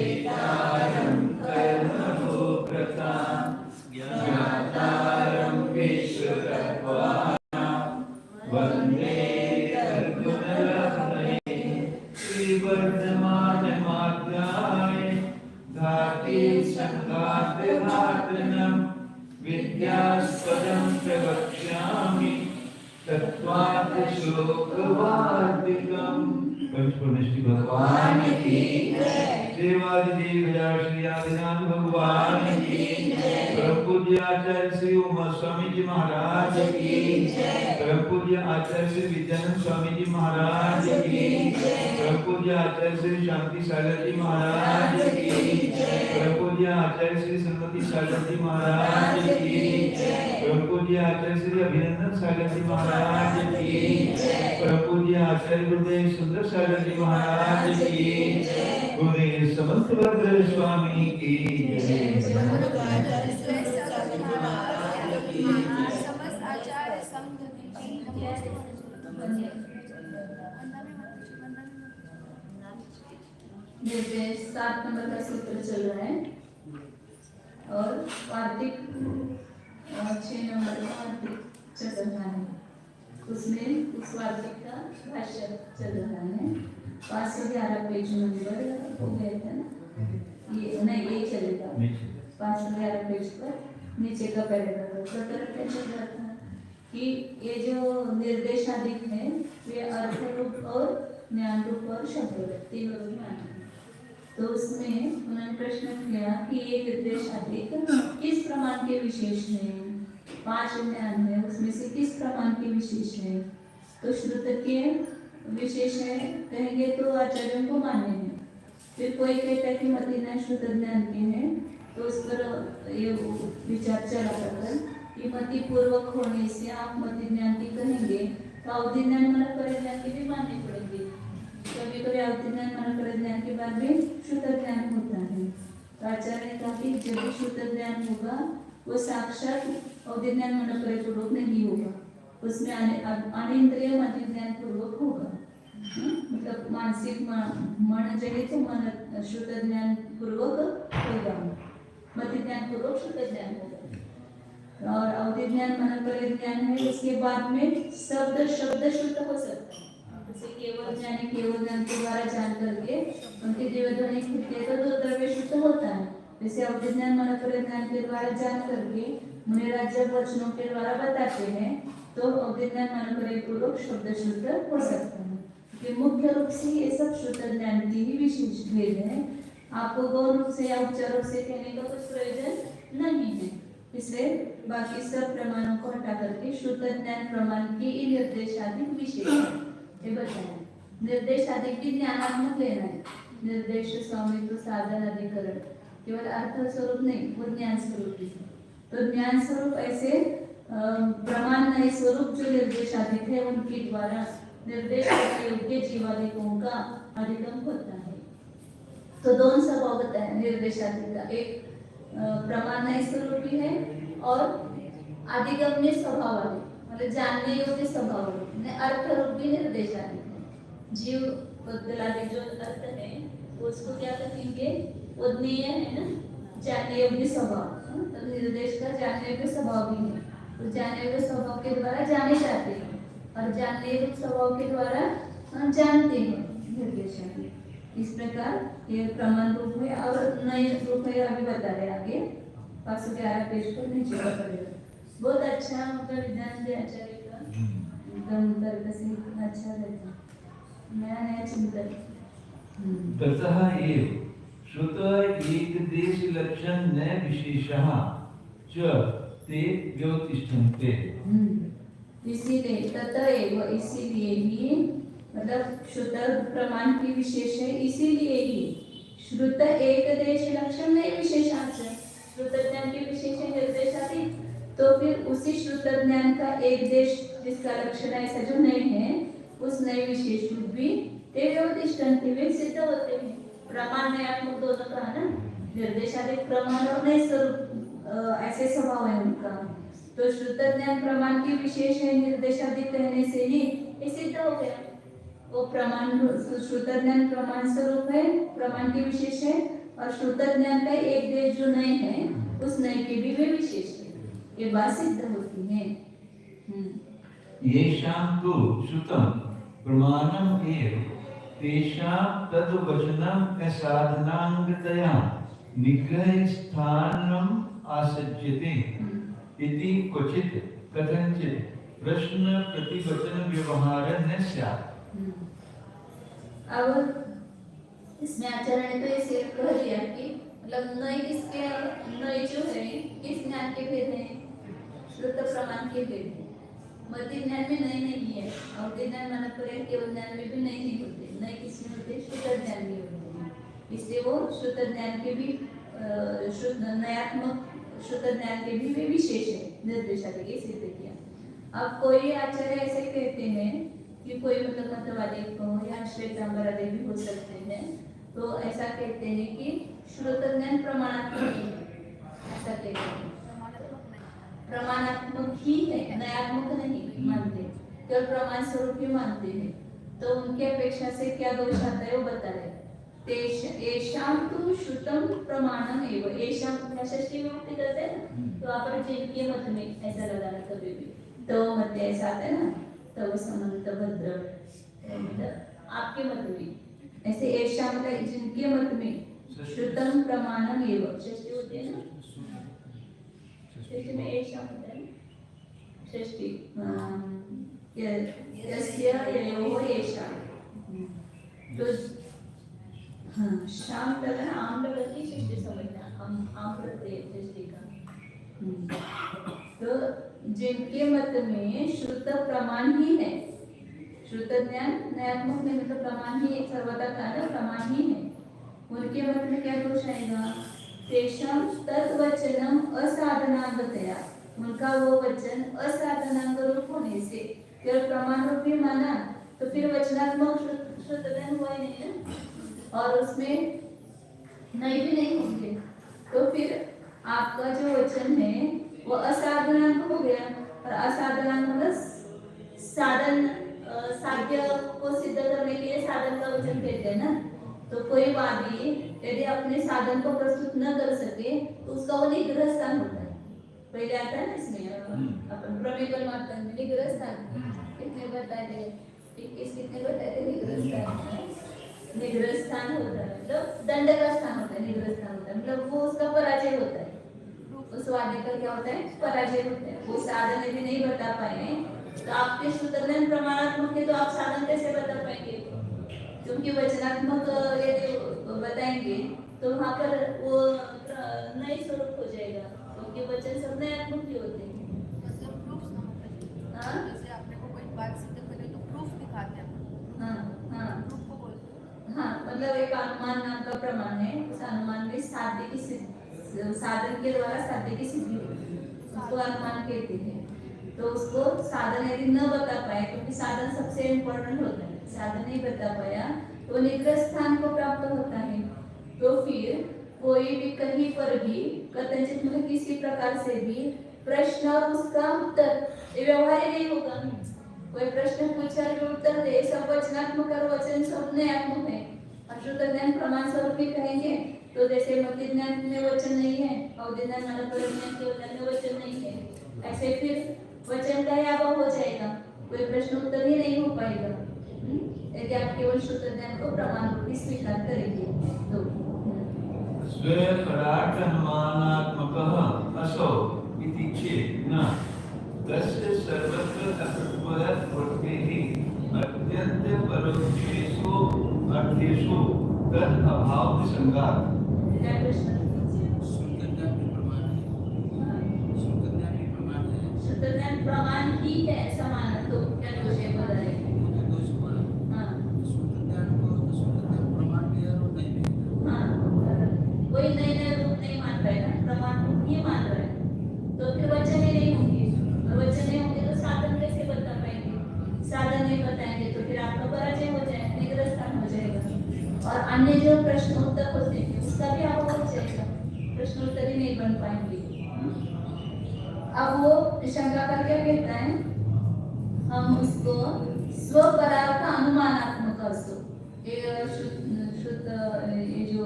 वेतारं कर्मभोक्ता ज्ञातारं विश्वतत्त्वानां वन्दे तद्गुणरत्नये श्रीवर्धमानमाद्याय घाते संघातघातनं विद्यास्पदं प्रवक्ष्यामि तत्त्वात् श्लोकवार्तिकम्। श्री भगवान की देवादिदेव श्री आदिनाथ भगवान की परम पूज्य आचार्य श्री उमा स्वामी जी महाराज की परम पूज्य आचार्य श्री विद्यानंद स्वामी जी महाराज की परम पूज्य आचार्य श्री शांति सागर जी महाराज की परम पूज्य आचार्य श्री श्रीमती सागर जी महाराज की परम पूज्य आचार्य श्री अभिनंदन सागर जी महाराज की परम पूज्य आचार्य गुरुदेव सुंदर सागर जी महाराज की गुरुदेव समस्त भद्र स्वामी की समस्त आचार्य संघ की निर्देश 7 नंबर का सूत्र चल रहा है और वार्तिक 6 नंबर का वार्तिक चल रहा है। उसमें उस वार्तिक का भाष्य चल रहा है। 511 पेज नंबर हो गया था ना, ये नहीं ये चलेगा 511 पेज पर नीचे का पैराग्राफ प्रकरण क्या चल रहा था कि ये जो निर्देशाधिक है वे अर्थ रूप और ज्ञान रूप और शब्द रूप तीनों रूप में आते हैं। तो उसमें उन्होंने प्रश्न किया कि ये निर्देशाधिक किस प्रमाण के विशेष हैं। 5 ज्ञान है उसमें से किस प्रमाण के विशेष है। तो श्रुत के विशेष है कहेंगे तो आचार्यों को मान्य है। फिर कोई कहता है कि मति न श्रुत ज्ञान के हैं तो उस पर ये विचार चला करता कि मति पूर्वक होने से आप मति ज्ञान की कहेंगे तो अवधि ज्ञान मन परिज्ञान की भी माननी पड़ेगी। कभी कभी अवधि ज्ञान मन परिज्ञान के बाद भी श्रुत ज्ञान होता है। तो आचार्य ने कहा कि जब भी श्रुत ज्ञान होगा वो साक्षात अवधि ज्ञान मन परिपूर्वक नहीं होगा, उसमें अनिंद्रिय मति ज्ञान पूर्वक होगा। मतलब मानसिक मन जो है तो मन श्रुत ज्ञान पूर्वक होगा, मति ज्ञान पूर्वक श्रुत ज्ञान होगा। और अवधि ज्ञान मन परिज्ञान है उसके बाद में शब्द शुद्ध हो सकता है। जैसे केवल ज्ञान के द्वारा जान करके उनके जीवध्वनि कृत्य तो दो द्रव्य शुद्ध होता है। जैसे अवधि ज्ञान मन परिज्ञान के द्वारा जान करके मुनि राज्य वचनों के द्वारा बताते हैं तो अवधि ज्ञान मन परिपूर्वक शब्द शुद्ध हो सकता है। कि मुख्य रूप से ये सब शुद्ध ज्ञान की ही विशेष भेद है। आपको गौण रूप से या उपचार रूप से कहने का कुछ प्रयोजन नहीं है, इसलिए बाकी सब प्रमाणों को हटा करके शुद्ध ज्ञान प्रमाण की निर्देशाधिक विशेष है। ये बताया निर्देशाधिक भी ज्ञानात्मक लेना है। निर्देश स्वामित्व साधन अधिकरण केवल अर्थ स्वरूप नहीं वो ज्ञान स्वरूप भी है। तो ज्ञान स्वरूप ऐसे प्रमाण नहीं स्वरूप जो निर्देशाधिक है उनके द्वारा निर्देश योग्य जीवाधिकों का अधिगम होता है। तो दोनों स्वभाव बताया निर्देशाधिक का, एक प्रमाण नहीं स्वरूप भी है और अधिगम्य स्वभाव वाले मतलब जानने योग्य स्वभाव वाले अर्थ रूप भी निर्देशाधिक है। जीव बदलादि जो अर्थ है उसको क्या कहेंगे उदनीय है ना, जानने योग्य स्वभाव। तो निर्देश का जानने योग्य स्वभाव भी है। तो जानने योग्य स्वभाव के द्वारा जाने जाते हैं और जानने योग्य स्वभाव के द्वारा जानते हैं निर्देशाधिक। इस प्रकार ये प्रमाण रूप है और नए रूप है अभी बता रहे आगे 511 पेज पर नीचे का पड़ेगा। बहुत अच्छा मतलब विज्ञान के आचार्य का एकदम तर्क से अच्छा रहता नया चिंतन। ततः एव श्रुत एकदेश लक्षण न विशेषः च ते व्योतिष्ठन्ते। इसीलिए ततः एव इसीलिए ही मतलब श्रुत प्रमाण की विशेष है। इसीलिए ही श्रुत एकदेश लक्षण नहीं विशेषांश है। श्रुत ज्ञान की विशेष है निर्देशाधिक, तो फिर उसी श्रुत ज्ञान का एक देश जिसका लक्षण ऐसा जो नहीं है उस नए विशेष रूप भी वे सिद्ध होते हैं। प्रमाण नयात्मक दोनों का है ना, निर्देशाधिक प्रमाण और नए स्वरूप ऐसे स्वभाव है उनका। तो श्रुत ज्ञान प्रमाण की विशेष है, निर्देशाधिक कहने से ही ये सिद्ध हो गया। वो प्रमाण श्रुत ज्ञान प्रमाण स्वरूप है, प्रमाण की विशेष है और शुद्ध ज्ञान का एक देश जो नए है उस नए के भी वे विशेष है, ये बात सिद्ध होती है। येषां तु श्रुतं प्रमाणम् एव तेषां तद्वचनम् असाधनाङ्गतया निग्रहस्थानम् आसज्यते इति क्वचित् कथञ्चित् प्रश्न प्रतिवचन व्यवहार न स्यात्। अब इसमें आचार्य ने तो ऐसे कह दिया कि मतलब नए किसके, नए जो है किस ज्ञान के भेद हैं, श्रुत प्रमाण के भेद हैं। मध्य ज्ञान में नए नहीं है और ज्ञान माना पर केवल ज्ञान में भी नए नहीं होते, नए किसमें होते, श्रुत ज्ञान में होते हैं। इसलिए वो श्रुत ज्ञान के भी नयात्मक श्रुत ज्ञान के भी वे विशेष है, निर्देशालय सिद्ध किया। अब कोई आचार्य ऐसे कहते हैं कि कोई मतलब मतवादी को या श्वेतांबरादि भी हो सकते हैं, तो ऐसा कहते हैं कि श्रुत ज्ञान प्रमाणात्मक है, ऐसा कहते हैं प्रमाणात्मक ही है, नयात्मक नहीं मानते, केवल प्रमाण स्वरूप ही मानते हैं। तो उनकी अपेक्षा से क्या दोष आता है वो बता रहे। येषां तु श्रुतं प्रमाणम् एव, येषां षष्ठी विभक्ति करते हैं ना, तो आप जिनके मत में ऐसा लगाना कभी भी, तो मत ऐसा आता है ना, तो समंत भद्र मतलब आपके मत में, ऐसे येषां मतलब जिनके मत में श्रुतं प्रमाणम् एव, षष्ठी होती है ना, षष्ठी में येषां होता है, षष्ठी यस्य ययोः येषां, तो हाँ शाम तक है ना, आम तक की षष्ठी समझना, आम प्रत्यय षष्ठी का। तो जिनके मत में श्रुत प्रमाण ही है, श्रुत ज्ञान नयात्मक में मतलब प्रमाण ही एक सर्वदा कारण प्रमाण ही है, उनके मत में क्या दोष आएगा, तेषां तद्वचनम असाधनांगतया, उनका वो वचन असाधनांग रूप होने से केवल प्रमाण रूप ही माना, तो फिर वचनात्मक श्रुत ज्ञान हुआ ही नहीं है और उसमें नहीं भी नहीं होंगे, तो फिर आपका जो वचन है वो असाधनांग हो गया। और असाधनांग मतलब साधन, साध्य को सिद्ध करने के लिए साधन का वचन कहते हैं ना, तो कोई वादी यदि अपने साधन को प्रस्तुत न कर सके तो उसका वो निग्रह स्थान होता है, पहले आता है ना इसमें अपन प्रमेय मात्र में निग्रह स्थान कितने बताए थे, 21 कितने बताए थे, निग्रह स्थान होता है मतलब दंड का स्थान होता है, निग्रह स्थान होता है मतलब वो उसका पराजय होता है, उस वादी का क्या होता है, पराजय होता है। वो साधन यदि नहीं बता पाए तो आपके श्रुतज्ञान प्रमाणात्मक है, तो आप साधन कैसे बता पाएंगे, क्योंकि वचनात्मक यदि बताएंगे तो वहाँ पर वो नए स्वरूप हो जाएगा, क्योंकि वचन सब नयात्मक ही होते हैं। मतलब प्रूफ समझते हैं, जैसे आपने को कोई बात सिद्ध करे तो प्रूफ दिखाते हैं। हाँ हाँ प्रूफ को बोलते हैं। हाँ मतलब एक अनुमान नाम का प्रमाण है, उस अनुमान में साध्य की साधन के द्वारा साध्य की सिद्धि होती है, उसको अनुमान कहते हैं। तो उसको साधन यदि न बता पाए, क्योंकि साधन सबसे इम्पोर्टेंट होता है, साधन नहीं बता पाया तो निग्रह स्थान को प्राप्त होता है। तो फिर कोई भी कहीं पर भी कथनचित मतलब किसी प्रकार से भी प्रश्न और उसका उत्तर व्यवहार नहीं होगा। कोई प्रश्न पूछा जो उत्तर दे, सब वचनात्मक और वचन सब नयात्मक है। अशुद्ध ज्ञान प्रमाण स्वरूप भी कहेंगे तो जैसे मध्य ज्ञान में वचन नहीं है और ज्ञान माना ज्ञान के ज्ञान में वचन नहीं है, ऐसे फिर वचन का अभाव हो जाएगा, कोई प्रश्न उत्तर ही नहीं हो पाएगा यदि आप केवल शुद्ध ज्ञान को प्रमाण रूप स्वीकार करेंगे तो। स्वपरार्थमानात्मकः असौ इति चेत् न तस्य सर्वत्र तत्त्ववद्वृत्तेः अत्यन्तपरोक्षेषु अर्थेषु तद् अभावसंगात्। क्या प्रश्न? शुद्ध ज्ञान प्रमाण ही है समान, तो क्या दोष है बता रहे? कोई नए नए रूप नहीं मान रहा है ना, प्रमाण रूप ही मान रहा है, तो फिर वचन ही नहीं होंगे, और वचन नहीं होंगे तो साधन कैसे बता पाएंगे, साधन नहीं बताएंगे तो फिर आपका पराजय हो जाएगा, निग्रह स्थान हो जाएगा, और अन्य जो प्रश्न उत्तर होते हैं उसका भी अभाव हो जाएगा, प्रश्न उत्तर ही नहीं बन पाएंगे। अब वो शंका का क्या कहता है, हम उसको स्वपरार्थ अनुमानात्मक असो, ये जो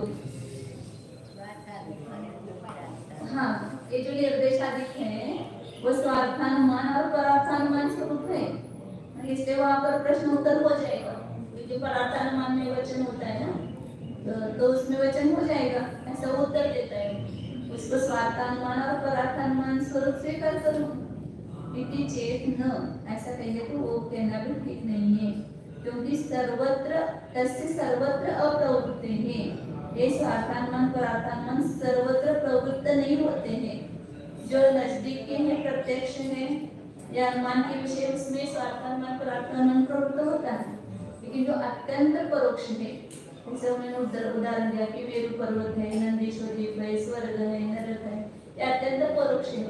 निर्देशाधिक है वो स्वार्थानुमान और परार्थानुमान स्वरूप है, इसलिए वहां पर प्रश्न उत्तर हो जाएगा। जो परार्थानुमान में वचन होता है ना, तो उसमें वचन हो जाएगा, ऐसा वो उत्तर देता है। उसको स्वार्थानुमान और परार्थानुमान स्वरूप स्वीकार करो। इति चेत न, ऐसा कहिए तो वो कहना भी ठीक नहीं है, क्योंकि सर्वत्र तस्य सर्वत्र अप्रवृत्ति है। ये स्वार्थानुमान परार्थानुमान सर्वत्र प्रवृत्त नहीं होते हैं। जो नजदीक के हैं, प्रत्यक्ष है या अनुमान के विषय, उसमें स्वार्थानुमान परार्थानुमान प्रवृत्त होता है। लेकिन जो अत्यंत परोक्ष है, जैसे उन्होंने उदाहरण दिया कि मेरु पर्वत है, नंदीश्वर द्वीप है, स्वर्ग है, नरक है, ये अत्यंत परोक्ष है।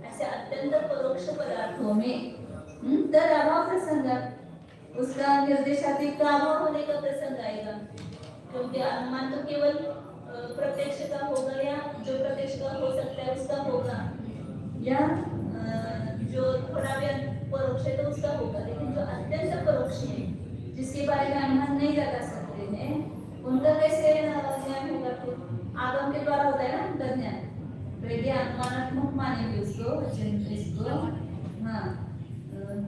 ऐसे अत्यंत परोक्ष पदार्थों में तर अभाव प्रसंग, उसका निर्देशाधिक का अभाव होने का प्रसंग आएगा, क्योंकि अनुमान तो केवल प्रत्यक्ष का होगा, या जो प्रत्यक्ष का हो सकता है उसका होगा, या जो थोड़ा भी परोक्ष है तो उसका होगा। लेकिन जो अत्यंत परोक्ष है, जिसके बारे में अनुमान नहीं लगा सकते हैं, उनका कैसे ज्ञान होगा? फिर आगम के द्वारा होता है ना उनका ज्ञान। पहले अनुमानात्मक मानेंगे उसको, इसको, हाँ,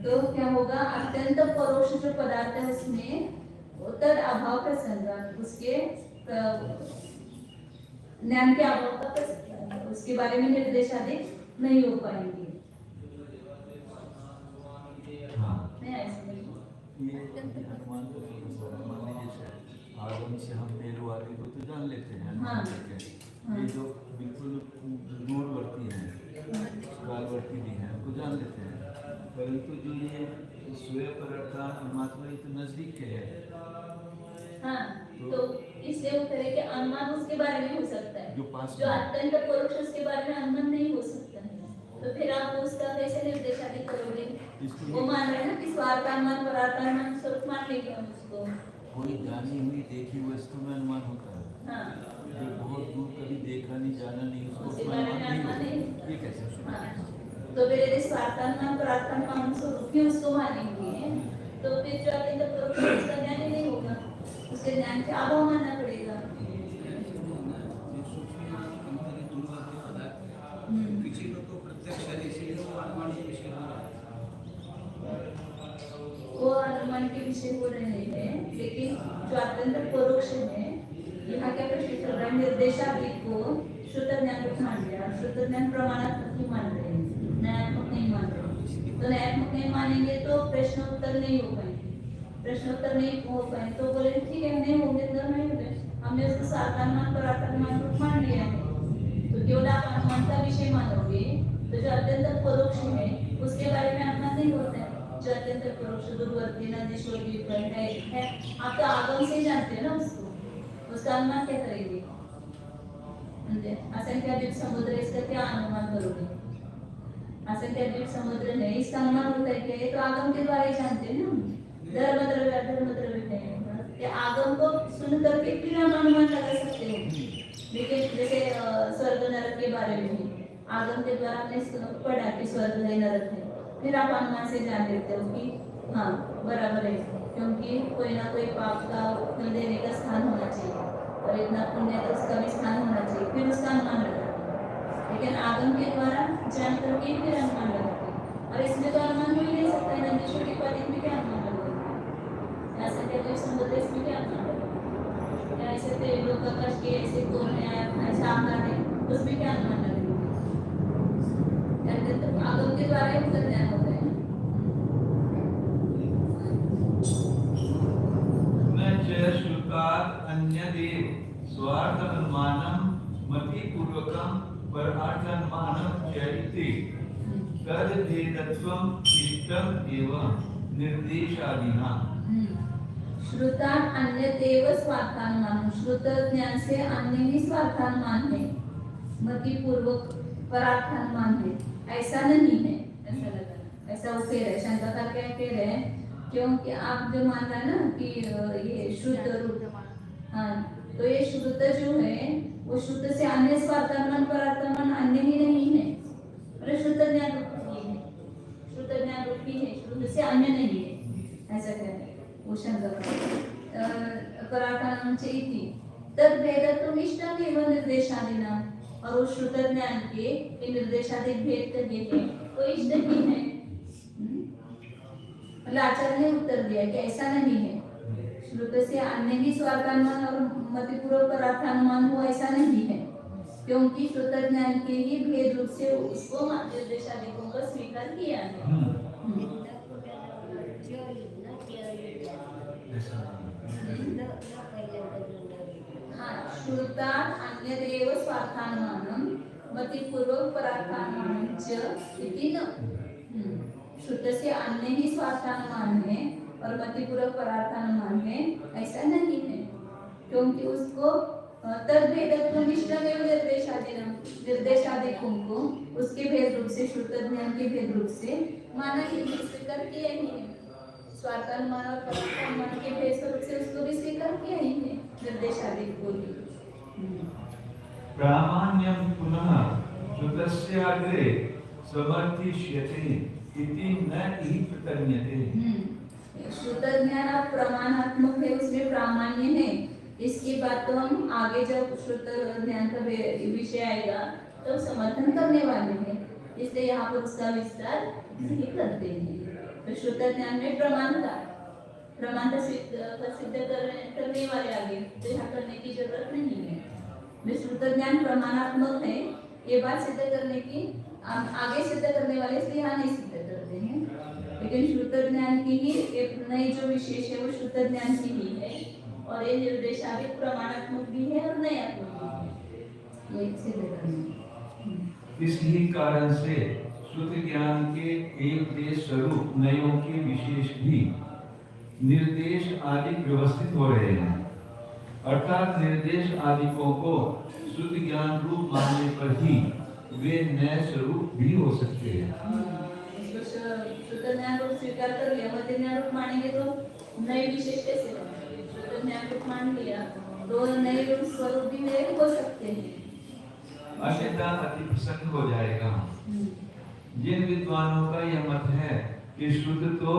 तो क्या होगा? अत्यंत परोक्ष जो पदार्थ है उसमें उत्तर अभाव प्रसंग, उसके ज्ञान के अभाव का प्रसंग, उसके बारे में निर्देशाधिक नहीं हो पाएंगे। ये अनुमान तो मान लीजिए आगम से हम मेरु आदि को तो जान लेते हैं, हाँ, ये जो बिल्कुल दूरवर्ती हैं, कालवर्ती भी हैं, उनको जान लेते हैं। परंतु जो ये स्वयं परार्थान परमात्मा, ये तो नजदीक के है। हाँ, तो इसलिए वो तरह के अनुमान उसके बारे में हो सकता है, जो अत्यंत परोक्ष उसके बारे में अनुमान नहीं हो सकता है। तो फिर आप उसका कैसे निर्देशाधिक करोगे? वो मान रहे हैं ना कि स्वार्थानुमान परार्थानुमान स्वरूप मान लेंगे हम उसको। कोई जानी हुई देखी वस्तु में अनुमान होता है, हाँ, जो बहुत दूर कभी देखा नहीं जाना नहीं, उसके बारे में अनुमान नहीं होता। ये कैसे? हाँ, तो फिर यदि स्वार्थानुमान परार्थानुमान स्वरूप ही उसको मानेंगे, तो फिर जो अत्यंत परोक्ष उसका ज्ञान ही नहीं होगा, उसके ज्ञान के अभाव मानना पड़ेगा। वो अनुमान के विषय हो रहे हैं, लेकिन जो अत्यंत परोक्ष है, यहाँ क्या प्रश्न चल रहा है? निर्देशाधिक को श्रुत ज्ञान को मान लिया, श्रुत ज्ञान प्रमाणात्मक ही मान रहे हैं, न्यायात्मक नहीं मान रहे। तो न्यायात्मक नहीं मानेंगे तो प्रश्नोत्तर नहीं हो पाएंगे, प्रश्नोत्तर नहीं हो पाए तो बोले ठीक है नहीं होंगे तो नहीं होंगे, हमने उसको सार्थानुमान परार्थानुमान को मान लिया है। तो केवल आप अनुमान का विषय मानोगे, तो जो अत्यंत परोक्ष है उसके बारे में अनुमान नहीं होता है। जो अत्यंत परोक्ष दूरवर्ती नदीश्वर द्वीप है, आप तो आगम से जानते हैं ना उसको, उसका अनुमान क्या करेंगे? असंख्य द्वीप समुद्र, इसका क्या अनुमान करोगे? असंख्य द्वीप समुद्र है, इसका अनुमान होता है क्या? ये तो आगम के द्वारा ही जानते हैं ना। धर्म द्रव्य अधर्म द्रव्य है, ये आगम को सुन करके फिर हम अनुमान लगा सकते हो। लेकिन जैसे स्वर्ग नरक के बारे में आगम के द्वारा हमने पढ़ा कि स्वर्ग है नरक है, फिर आप अनुमान से जान लेते हो कि हाँ बराबर है, क्योंकि कोई ना कोई पाप का फल देने का स्थान होना चाहिए और इतना पुण्य तो उसका भी स्थान होना चाहिए, फिर उसका अनुमान लगाते हैं। लेकिन आगम के द्वारा जान करके फिर अनुमान लगाते हैं, और इसमें तो अनुमान हो ही नहीं सकता है। नंदीश्वर के पाद में क्या अनुमान लगाते? ऐसा क्या कोई समुद्र, इसमें क्या अनुमान लगाते? या ऐसे तो लोग का कष्ट के ऐसे कौन है, ऐसा आकार है, उसमें क्या अनुमान लगाते? तो आगम के द्वारा ही उसका ज्ञान होता है। अन्यदेव स्वार्थानुमानं मतिपूर्वकं परार्थानुमानं चैति तद्भेदत्वं इष्टम् एव निर्देशादिना। श्रुतान अन्यदेव स्वार्थानुमान, श्रुत ज्ञान से अन्य ही स्वार्थानुमान है, मतिपूर्वक परार्थानुमान है, ऐसा नहीं है। ऐसा लगा, ऐसा वो कह रहे, शंकाकार क्या कह रहे हैं? क्योंकि आप जो मान रहे हैं ना कि ये शुद्ध रूप, हाँ, तो ये शुद्ध जो है वो शुद्ध से अन्य स्वार्थानुमान परार्थानुमान अन्य ही नहीं है, मतलब शुद्ध ज्ञान रूपी है, शुद्ध ज्ञान रूपी है, शुद्ध से अन्य नहीं है, ऐसा कह रहे वो शंकाकार। परार्थानुमान चाहिए तद भेदत्व इष्टम एवं निर्देशादिना, और उस श्रुत ज्ञान के निर्देशाधिक भेद कहे हैं तो इष्ट ही है। मतलब आचार्य ने उत्तर दिया कि ऐसा नहीं है, श्रुत से अन्य ही स्वार्थानुमान और मतिपूर्वक परार्थानुमान हो ऐसा नहीं है, क्योंकि श्रुत ज्ञान के ही भेद रूप से उसको निर्देशाधिकों का स्वीकार किया है। हाँ, श्रुतात् अन्यदेव स्वार्थानुमानं मतिपूर्वक परार्थानुमानं च इति न। श्रुत से अन्य ही स्वार्थानुमान है और मतिपूर्वक परार्थानुमान है ऐसा नहीं है, क्योंकि उसको तद्भेदत्व मिश्रमेव निर्देशादिकों को उसके भेद रूप से श्रुत ज्ञान के भेद रूप से माना ही स्वीकार किया ही है। स्वार्थानुमान और परार्थानुमान के भेद रूप से उसको भी स्वीकार किया ही है निर्देशादिक को भी। प्रामाण्यं पुनः श्रुतस्य अग्रे समर्थिष्यते इति न इह प्रतन्यते। श्रुत ज्ञान अब प्रमाणात्मक है, उसमें प्रामाण्य है, इसकी बात तो हम आगे जब श्रुत ज्ञान का विषय आएगा तो समर्थन करने वाले हैं, इसलिए यहाँ पर उसका विस्तार नहीं करते हैं। तो श्रुत ज्ञान में प्रमाणता सिद्ध करने वाले आगे तो यहाँ करने की जरूरत नहीं है। श्रुत ज्ञान प्रमाणात्मक है ये बात सिद्ध करने की आगे सिद्ध करने वाले इसलिए यहाँ नहीं सिद्ध करते हैं, लेकिन श्रुत ज्ञान की ही एक नई जो विशेष है वो श्रुत ज्ञान की ही है और ये निर्देशाधिक प्रमाणात्मक भी है और नयात्मक भी है, ये सिद्ध करना। इसी कारण से श्रुत ज्ञान के एक देश स्वरूप नयों के विशेष भी निर्देश आदि व्यवस्थित हो रहे हैं, अर्थात निर्देश आदिकों को श्रुत ज्ञान रूप मानने पर ही वे नए स्वरूप भी हो सकते हैं। श्रुत ज्ञान रूप स्वीकार कर लिया, मत ज्ञान रूप मानेंगे तो नए विशेष कैसे होंगे? श्रुत ज्ञान रूप मान लिया तो नए स्वरूप भी नए हो सकते हैं, अन्यथा अति प्रसन्न हो जाएगा। जिन विद्वानों का यह मत है कि श्रुत तो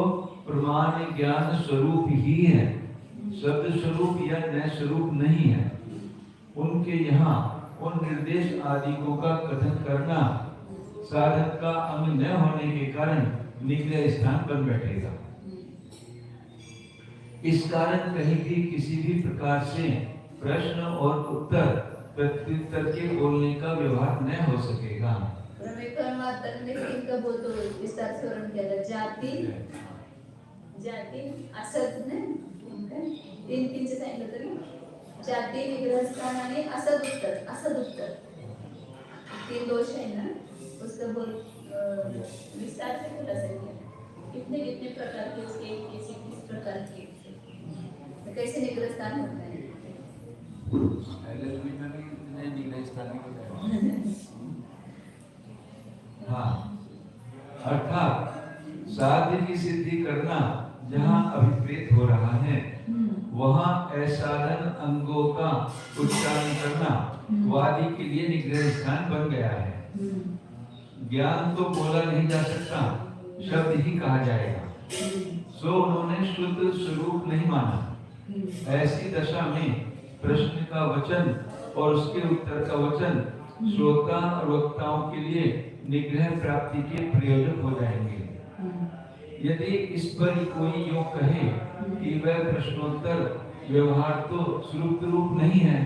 प्रमाण ज्ञान स्वरूप ही है, शब्द स्वरूप या नए स्वरूप नहीं है, उनके यहाँ उन निर्देश आदिकों का कथन करना साधक का अंग न होने के कारण निग्रह स्थान बन बैठेगा। इस कारण कहीं भी किसी भी प्रकार से प्रश्न और उत्तर प्रत्युत्तर के बोलने का व्यवहार न हो सकेगा। जाती निग्रहस्थान आणि असद उत्तर तीन दोष है ना, उसका बोल विस्तार से बोला सकते कितने कितने प्रकार के उसके किस प्रकार के तो कैसे निग्रहस्थान होता है। हाँ, अर्थात साध्य की सिद्धि करना जहाँ अभिप्रेत हो रहा है वहाँ असाधन अंगों का उच्चारण करना वादी के लिए निग्रह स्थान बन गया है। ज्ञान तो बोला नहीं जा सकता, शब्द ही कहा जाएगा, सो उन्होंने शुद्ध स्वरूप नहीं माना। ऐसी दशा में प्रश्न का वचन और उसके उत्तर का वचन श्रोता और वक्ताओं के लिए निग्रह प्राप्ति के प्रयोजक हो जाएंगे। यदि इस पर कोई योग कहे कि वह प्रश्नोत्तर व्यवहार तो स्वरूप रूप नहीं है,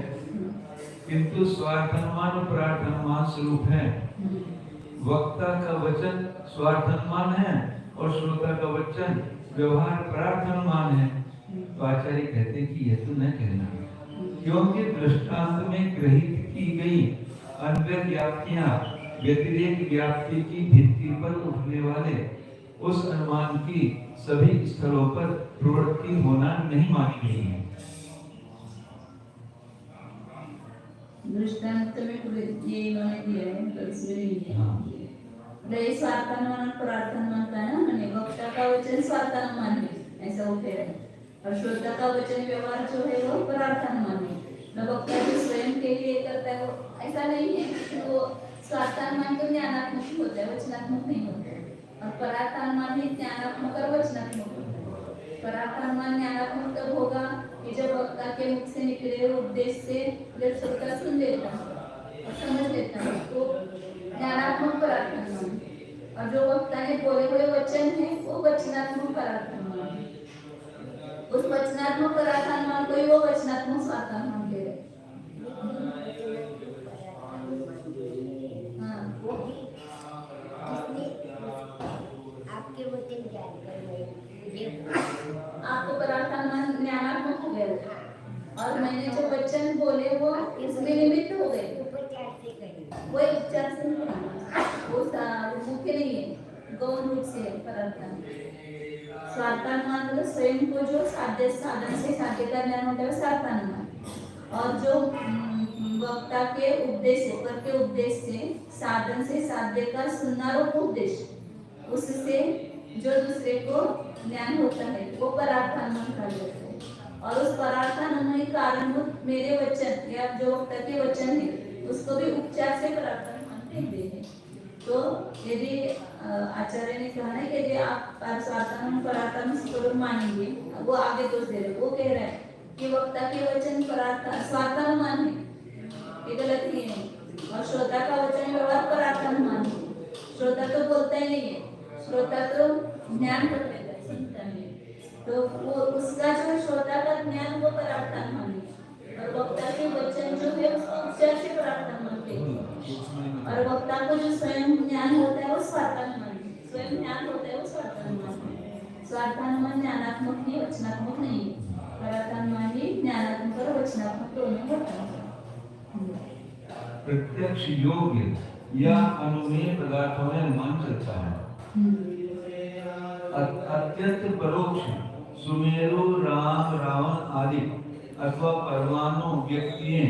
किंतु स्वार्थानुमान और परार्थानुमान स्वरूप है, वक्ता का वचन स्वार्थानुमान है और श्रोता का वचन व्यवहार परार्थानुमान है, तो आचार्य कहते कि यह तो न कहना, क्योंकि दृष्टांत में ग्रहित की गई अन्य व्याप्तियां व्यतिरेक व्याप्ति की भित्ति पर उठने वाले उस अनुमान की सभी स्थलों पर प्रवृत्ति होना नहीं मानी गई है। दृष्टांत में ये इन्होंने दिया है, तो इसमें नहीं है। स्वार्थानुमान परार्थानुमान का ना मैंने वक्ता का वचन स्वार्थानुमान है ऐसा उठेगा, और श्रोता का वचन व्यवहार जो है वो परार्थानुमान है। वक्ता जो स्वयं के लिए करता है वो ऐसा नहीं है, वो स्वार्थानुमान तो ज्ञानात्मक होता है, वचनात्मक नहीं होता है, और परार्थानुमान ही ज्ञानात्मक और वचनात्मक होता है। परार्थानुमान ज्ञानात्मक तब होगा कि जब वक्ता के मुख से निकले उपदेश से जब श्रोता सुन लेता है, और समझ लेता है तो ज्ञानात्मक परार्थन मान। और जो वक्ता ने बोले हुए वचन है वो वचनात्मक परार्थन मान। उस वचनात्मक परार्थन मान को ही वो वचनात्मक स्वार्थन मान कह रहे। हाँ आपके वचन ज्ञान कर रहे आपको परार्थन मान ज्ञानात्मक हो गया और मैंने जो वचन बोले वो इसमें निमित्त हो गए। उपचार से करें वो उपचार से नहीं करना, वो मुख्य नहीं है, गौण रूप से परार्थन। स्वार्थानुमान मतलब स्वयं को जो साध्य साधन से साध्य का ज्ञान होता है स्वार्थानुमान। और जो वक्ता के उपदेश से पर के उपदेश से साधन से साध्य का सुनारोप उपदेश उससे जो दूसरे को ज्ञान होता है वो परार्थानुमान कहा जाता है। और उस परार्थानुमान कारणभूत मेरे वचन या जो वक्ता के वचन है उसको भी उपचार से परार्थानुमान कहते हैं। तो यदि आचार्य ने कहा ना कि यदि आप स्वार्थानुमान परार्थानुमान स्वरूप मानेंगे, वो आगे दोष दे रहे, वो कह रहा है कि वक्ता के वचन स्वार्थानुमान है, ये गलत नहीं है। और श्रोता का वचन व्यवहार परार्थानुमान है। श्रोता तो बोलता ही नहीं है, श्रोता तो ज्ञान कर लेता है, सुनता है। तो वो उसका जो श्रोता का ज्ञान वो परार्थानुमान है और वक्ता के वचन जो है उसको उपचार से परार्थानुमान कहते हैं। और वक्ता को जो स्वयं ज्ञान होता है वो स्वार्थानुमान है। स्वयं ज्ञान होता है वो स्वार्थानुमान है। स्वार्थानुमान ज्ञानात्मक नहीं वचनात्मक नहीं है। परार्थानुमान ही ज्ञानात्मक और वचनात्मक दोनों होता है। प्रत्यक्ष योग्य या अनुमेय पदार्थों में मन चलता है। अत्यंत परोक्ष सुमेरु राम रावण आदि अथवा परमाणु व्यक्तियों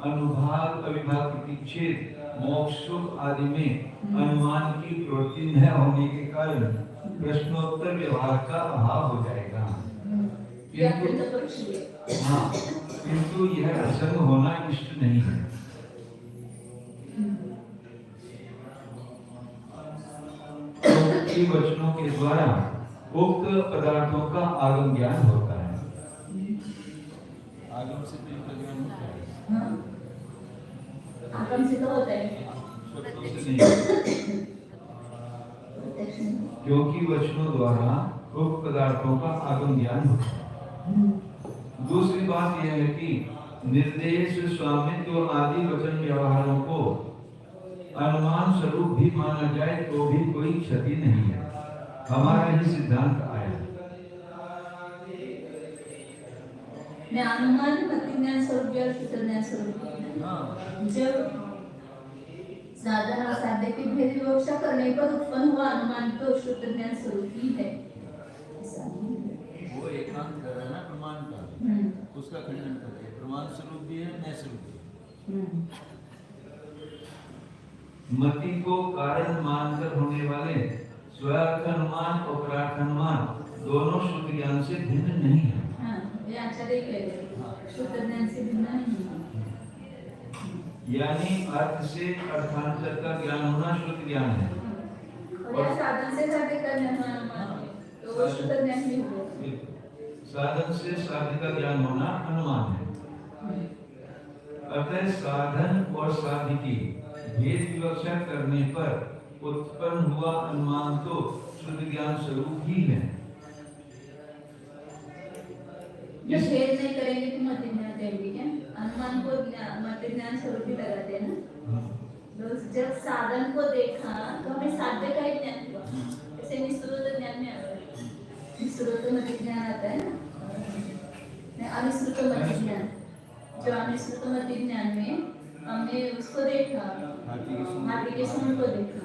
अनुभाग अविभाग प्रतिच्छेद मोक्ष सुख आदि में अनुमान की प्रवृत्ति न होने के कारण प्रश्नोत्तर व्यवहार का अभाव हो जाएगा। किंतु यह असंग होना इष्ट नहीं है। वचनों के द्वारा उक्त पदार्थों का आगम ज्ञान होता है। आगम से ज्ञान होता है। आगम से तो होता है क्योंकि वचनों द्वारा उक्त पदार्थों का आगम ज्ञान होता है। दूसरी बात यह है कि निर्देश स्वामित्व आदि वचन व्यवहारों को अनुमान स्वरूप भी माना जाए तो भी कोई क्षति नहीं है। हमारा ही सिद्धांत आया। मैं अनुमान प्रतिज्ञान स्वरूप या सूत्रज्ञान स्वरूप जब साधन और साध्य की भेद विवक्षा करने पर उत्पन्न हुआ अनुमान तो सूत्रज्ञान स्वरूप ही है। वो एकांत कर रहा है ना प्रमाण का, उसका खंडन करके प्रमाण स्वरूप भी है न स्वरूप भी। मति को कारण मानकर होने वाले स्वार्थानुमान और परार्थानुमान दोनों शुद्ध ज्ञान से भिन्न नहीं है। ये आचार्य कह रहे हैं शुद्ध ज्ञान से भिन्न नहीं है। यानी अर्थ से अर्थांतर का ज्ञान होना शुद्ध ज्ञान है और साधन से साध्य का ज्ञान होना तो वो शुद्ध ज्ञान नहीं होगा। साधन से साध्य का ज्ञान होना अनुमान है। अतः साधन और साध्य की भेद विवक्षा करने पर उत्पन्न हुआ अनुमान तो शुद्ध ज्ञान स्वरूप ही है। जब भेद नहीं करेंगे तो मत ज्ञान कहेंगे क्या? अनुमान को मत ज्ञान स्वरूप ही लगाते हैं ना। तो जब साधन को देखा तो हमें साध्य का ही ज्ञान हुआ। जैसे निश्रुत ज्ञान में आता है, निश्रुत मत ज्ञान आता है ना, अनिश्रुत मत ज्ञान। जो अनिश्रुत मत ज्ञान में हमने उसको देखा, हाथी के सूंड को देखा,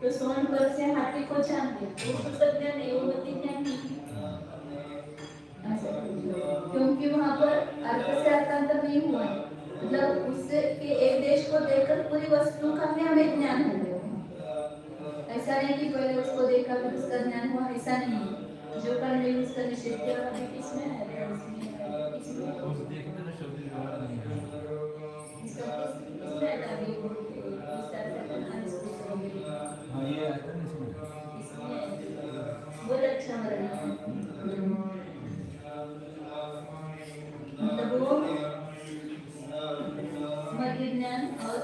तो सूंड पर से हाथी को जान लिया, वो शुद्ध ज्ञान है, वो मत ज्ञान नहीं। क्योंकि वहाँ पर अर्थ से अर्थांतर नहीं हुआ, मतलब उससे के एक देश को देखकर पूरी वस्तु का हमें ज्ञान हो गया। ऐसा नहीं कि पहले उसको देखा फिर उसका ज्ञान हुआ, ऐसा नहीं। जो कारण है उसका निषेध किया अभी किसमें है? मतलब वो मध्य ज्ञान और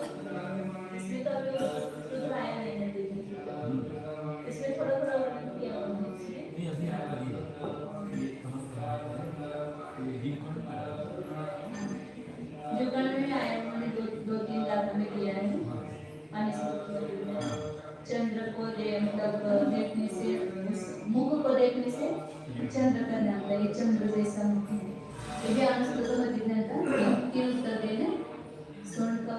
चंद्र को मतलब देखने से, मुख को देखने से चंद्र का ज्ञान होता है, ये चंद्र जैसा मुख है। ये भी अनुस्मृत मत ज्ञान का तीन उत्तर देने, स्वर्ण का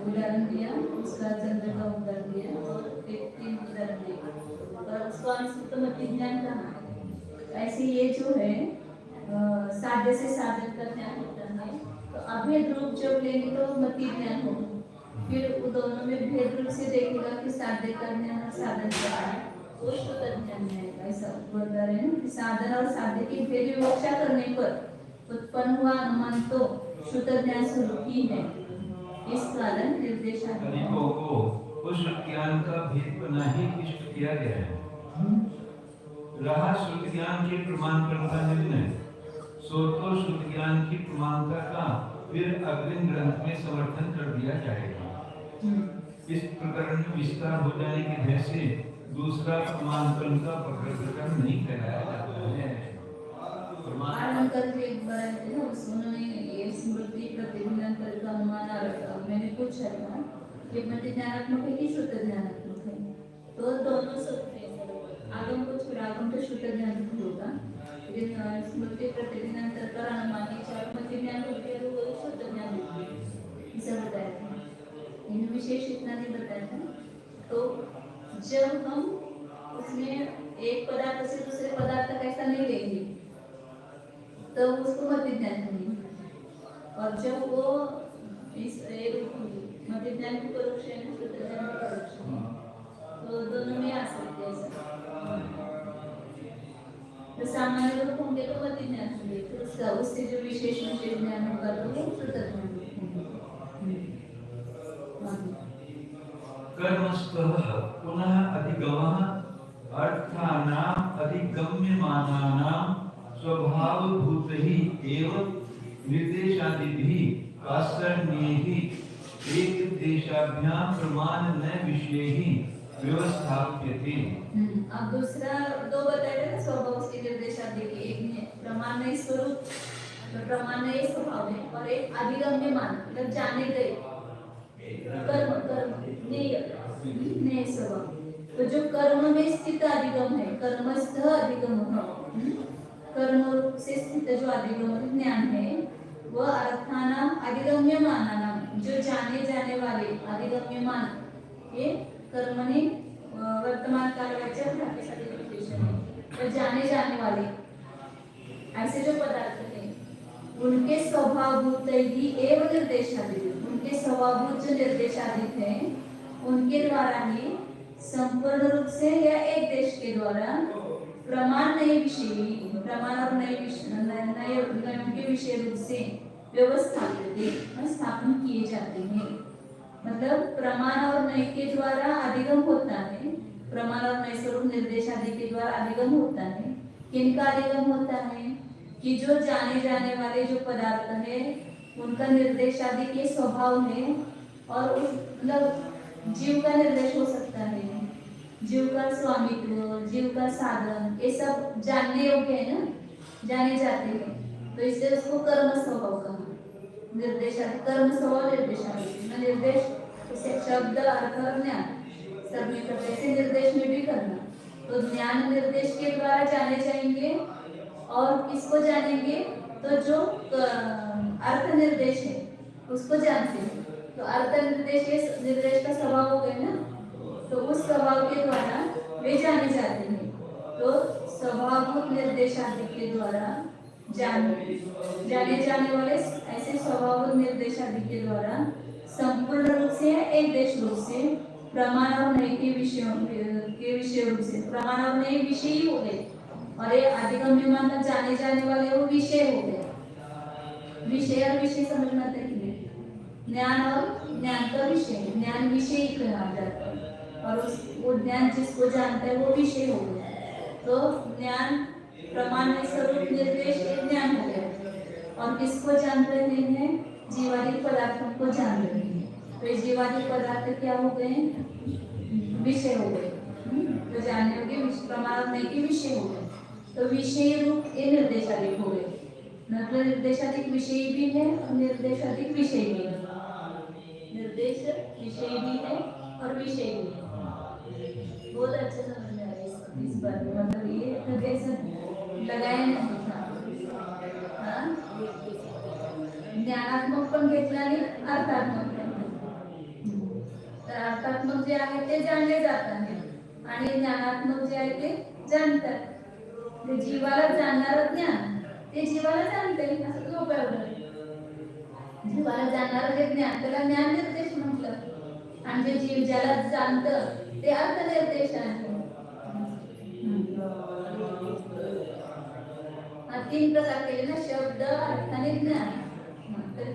उदाहरण दिया, उसका चंद्र का उदाहरण दिया और एक तीन उदाहरण दिया और उसको अनुस्मृत मत ज्ञान कहा। ऐसे ये जो है साध्य से साधन का ज्ञान होता है। तो अभेद रूप जब लेंगे तो मति ज्ञान होगा, फिर वो दोनों में भेद रूप से देखेगा कि साध्य का ज्ञान और साधन का ज्ञान, वो शुद्ध ज्ञान है। ऐसा बता रहे हैं कि साधन और साध्य की भेद विवक्षा करने पर उत्पन्न हुआ अनुमान तो शुद्ध ज्ञान स्वरूप ही है। इस कारण निर्देशात्मक को उस ज्ञान का भेद बना ही इष्ट किया गया है। रहा शुद्ध ज्ञान के प्रमाणपत्र का निर्णय, सो तो शुद्ध ज्ञान की प्रमाणता का फिर अग्रिम ग्रंथ में समर्थन कर दिया जाएगा। इस प्रकरण में विस्तार हो जाने के भय से दूसरा प्रमाणपत्र का प्रकरण नहीं कराया जाता है। उन्होंने ये स्मृति प्रतिबिंबांतर का अनुमान मैंने पूछा था कि मति ज्ञानात्मक है कि शुद्ध ज्ञानात्मक है, तो दोनों सत्य हैं। आगम को छोड़, आगम तो शुद्ध ज्ञान होगा, लेकिन स्मृति प्रतिबिंबांतर का अनुमान मति ज्ञान हो गया वो शुद्ध ज्ञान होगा, ऐसा बताया था। इन विशेष इतना नहीं बताया था। तो जब हम उसमें एक पदार्थ से दूसरे पदार्थ तक ऐसा नहीं लेंगे तो उसको मति ज्ञान नहीं, और जब वो इस मति ज्ञान की परोक्ष है ना, शुद्ध ज्ञान की परोक्ष है, तो दोनों में आ सकते हैं ऐसा। तो सामान्य रूप होंगे तो मति ज्ञान होंगे, तो उसका उससे जो विशेष ज्ञान होगा तो वो शुद्ध ज्ञान कर्मस्थः पुनः अधिगमः अर्थानाम् अधिगम्यमानानां स्वभावभूतैः एव निर्देशादिभिः आसन्नैः एकदेशाभ्यां प्रमाण न विषयैः व्यवस्थाप्यते। अब दूसरा दो बताए ना, स्वभाव के निर्देशादि के, एक में प्रमाण नहीं स्वरूप, प्रमाण नहीं स्वभाव है, और एक अधिगम्य मान मतलब जाने गए कर्म, कर्म नहीं स्वभाव। तो जो कर्म में स्थित अधिगम है, कर्मस्थ अधिगम है, कर्म रूप से स्थित जो अधिगम ज्ञान है, वह अर्थानाम अधिगम्यमानानाम, जो जाने जाने वाले अधिगम्यमान, ये कर्मणि वर्तमान कालवाच्य विशेषण है, तो जाने जाने वाले ऐसे जो पदार्थ हैं उनके स्वभावभूत ही एवं निर्देशादित, उनके स्वभावभूत जो निर्देशादित हैं उनके द्वारा ही संपूर्ण रूप से या एक देश के द्वारा प्रमाण नए विषय, प्रमाण और नए के विषय रूप से स्थापन किए जाते हैं। मतलब प्रमाण और नए के द्वारा अधिगम होता है, प्रमाण और नए स्वरूप निर्देश आदि के द्वारा अधिगम होता है। किनका अधिगम होता है कि जो जाने जाने वाले जो पदार्थ है उनका निर्देश आदि के स्वभाव है, और उस मतलब जीव का निर्देश हो सकता है, जीव का स्वामित्व, जीव का साधन, ये सब जानने योग्य है ना, जाने जाते हैं, तो इससे उसको कर्म स्वभाव कहा। निर्देशादि कर्म स्वभाव निर्देशादि, निर्देश जैसे शब्द अर्थ और ज्ञान सब में करते, ऐसे निर्देश में भी करना। तो ज्ञान निर्देश के द्वारा जाने जाएंगे, और किसको जानेंगे तो जो अर्थ निर्देश है उसको जानते हैं। तो अर्थ निर्देश का स्वभाव हो गया ना, तो उस स्वभाव के द्वारा वे जाने जाते हैं। तो स्वभावभूत निर्देश आदि के द्वारा जाने जाने वाले ऐसे स्वभावभूत निर्देश आदि के द्वारा संपूर्ण रूप से या एक देश रूप से प्रमाण और नए के विषय रूप से, प्रमाण और नए विषय ही हो गए, और ये अधिगम्य मानना जाने जाने वाले वो विषय हो गए। विषय और विषय समझना चाहिए, ज्ञान और ज्ञान का विषय, ज्ञान विषय कहा जाता है, और उस वो ज्ञान जिसको जानता है वो विषय हो गया। तो ज्ञान प्रमाण में स्वरूप निर्देश ज्ञान हो गया, और किसको जान रहे हैं, जीवादि पदार्थों को जान रहे हैं। तो जीवादि पदार्थ क्या हो गए, विषय हो गए, तो जानने योग्य प्रमाण नहीं के विषय हो गए। तो विषय रूप ये निर्देशाधिक हो गए, मतलब निर्देशाधिक विषय भी है और निर्देशाधिक विषय भी है, निर्देश विषय भी है और विषय भी। बहुत अच्छा समझ में आया इस बार में, मतलब ये कभी ऐसा लगाया नहीं था। हाँ? ज्ञानात्मक पण घेतला आणि अर्थात्मक पण घेतला. तर अर्थात्मक जे आहे ते जाणले जातात आणि ज्ञानात्मक जे आहे ते जाणतात. ते जीवाला जाणणारं ज्ञान ते जीवाला जाणते असं तो उपयोग आहे. जीवाला जाणणारं जे ज्ञान त्याला ज्ञान निर्देश म्हटलं आणि जे जीव ज्याला जाणतं ते अर्थ निर्देश आहे. तीन प्रकार केले ना, शब्द अर्थ आणि ज्ञान.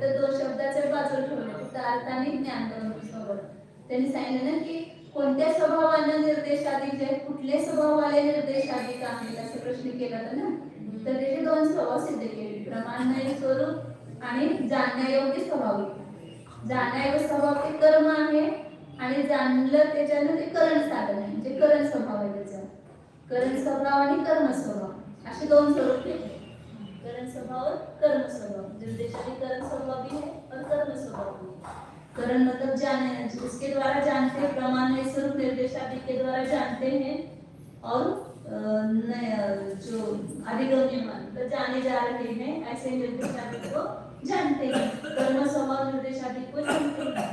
तर दोन शब्दाचे बाजू ठेवले, फक्त अर्थ आणि ज्ञान दोन सोबत. त्यांनी सांगितलं ना की कोणत्या स्वभावाने निर्देशाधिक आहे, कुठले स्वभावाले निर्देशाधिक आहेत असा प्रश्न केला होता ना. तर त्याचे दोन स्वभाव सिद्ध केले, प्रमाणमय स्वरूप आणि जाणण्यायोग्य स्वभाव. जाणण्यायोग्य स्वभाव ते कर्म आहे आणि जाणलं त्याच्यानं ते करण साधन आहे, म्हणजे करण स्वभाव आहे त्याचा. करण स्वभाव आणि कर्म स्वभाव असे दोन स्वरूप केले. करण स्वभाव और कर्म स्वभाव. निर्देशाधिक करण स्वभाव भी है और कर्म स्वभाव भी है. करण मतलब जानने, जिसके द्वारा जानते हैं, प्रमाणमय स्वरूप निर्देशाधिक के द्वारा जानते हैं, और जो अधिगम्यमान तो जाने जा रहे हैं ऐसे निर्देशाधिक को जानते हैं. कर्म स्वभाव निर्देशाधिक को जानते हैं.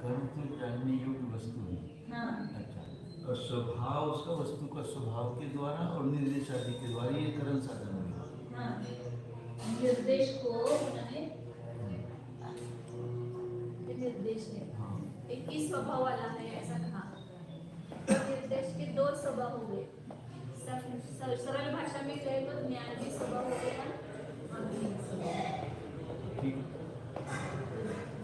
कर्म तो जानने योग्य वस्तु है. हाँ. अच्छा, और स्वभाव उसका वस्तु का स्वभाव के द्वारा और निर्देशादि के द्वारा ये करण साधन है. हाँ. निर्देश को मैंने निर्देश है, एक ही स्वभाव वाला है ऐसा कहा. तो निर्देश के दो स्वभाव हुए. सरल भाषा में कहे तो ज्ञान भी स्वभाव हो गया और ज्ञान स्वभाव.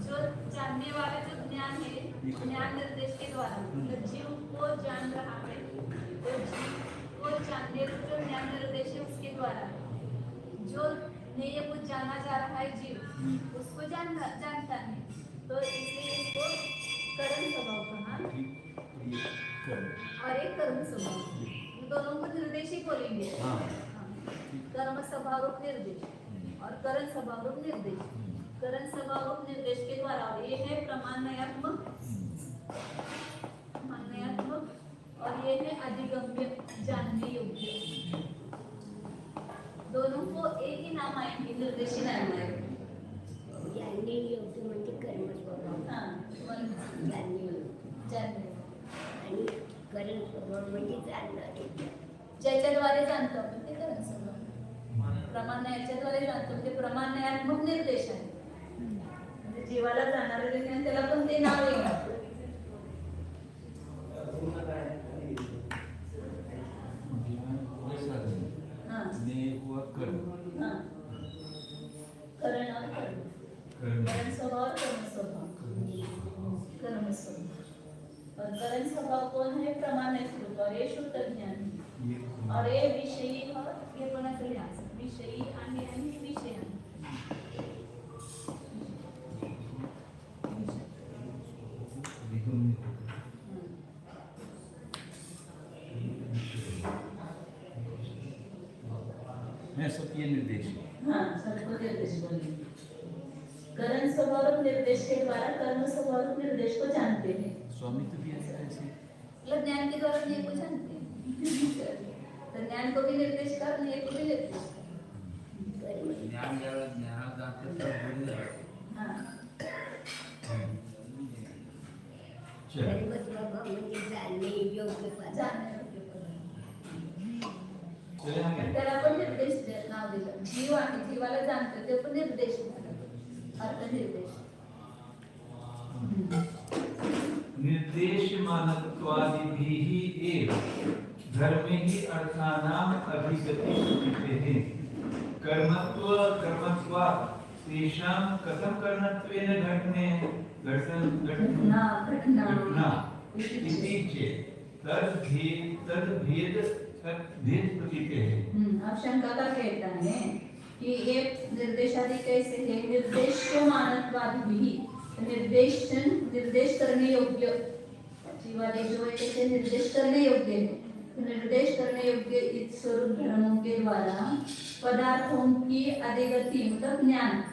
जो जानने वाला जो ज्ञान है, ज्ञान निर्देश के द्वारा, तो जीव को जान रहा है, तो जीव को जानने जो ज्ञान निर्देश है उसके द्वारा जो नहीं कुछ जाना जा रहा है जीव उसको जानता है. तो इसलिए इसको करण स्वभाव कहा और एक कर्म स्वभाव. दोनों को निर्देश ही बोलेंगे. कर्म स्वभाव रूप निर्देश और करण स्वभाव रूप निर्देश. करण स्वभाव रूप निर्देश के द्वारा, और ये है प्रमाणयात्मक और ये है अधिगम्य जानने योग्य. दोनों को एक ही नाम आएंगे, निर्देशी नाम आएंगे. जानने योग्य म्हणजे कर्म स्वभाव. हाँ, जानणे आणि करण स्वभाव म्हणजे जाणणे. ज्याच्याद्वारे जाणतो आपण ते करण स्वभाव. प्रमाणयाच्याद्वारे जाणतो ते प्रमाणयात्मक निर्देश आहे. म्हणजे जीवाला जाणारे जे ज्ञान त्याला पण ते नाव येणार. करण और कर्म. करण स्वभाव और कर्म स्वभाव. कर्म स्वभाव और करण स्वभाव कौन है? प्रमाणय स्वरूप. और ये शुद्ध ज्ञान है. और ये विषयी और ये पण असं लिहायचं, विषयी आणि विषय. सबके निर्देश. हाँ, सबको निर्देश बोलिए. करण स्वभाव निर्देश के द्वारा कर्म स्वभाव निर्देश को जानते हैं. स्वामी तो भी ऐसे ऐसे मतलब ज्ञान के द्वारा ज्ञान को जानते हैं. तो ज्ञान को भी निर्देश कर, ज्ञान को भी निर्देश कर. ज्ञान हाँ. कर्म स्वभाव म्हणजे जानणे योग्य पदार्थ. जानणे योग्य पदार्थ. त्याला पण निर्देश नाव दिलं. जीव आहे, जीवाला जाणतं ते पण निर्देश अर्थ निर्देश. निर्देश मानत्वादिभिः एव धर्मे हि अर्थानाम अभिगति सूचिते. कर्मत्व कर्मत्वात् तेषां कथं करणत्वेन घटना इति चेत् तद्भेद प्रतीते है. अब शंका का कहता है कि ये निर्देशादि कैसे है? निर्देश मानत्वादिभिः, निर्देश करने योग्य जीवादि जो है कैसे निर्देश करने योग्य है. निर्देश करने योग्य इस स्वरूप धर्मों के द्वारा पदार्थों की अधिगति मतलब ज्ञान,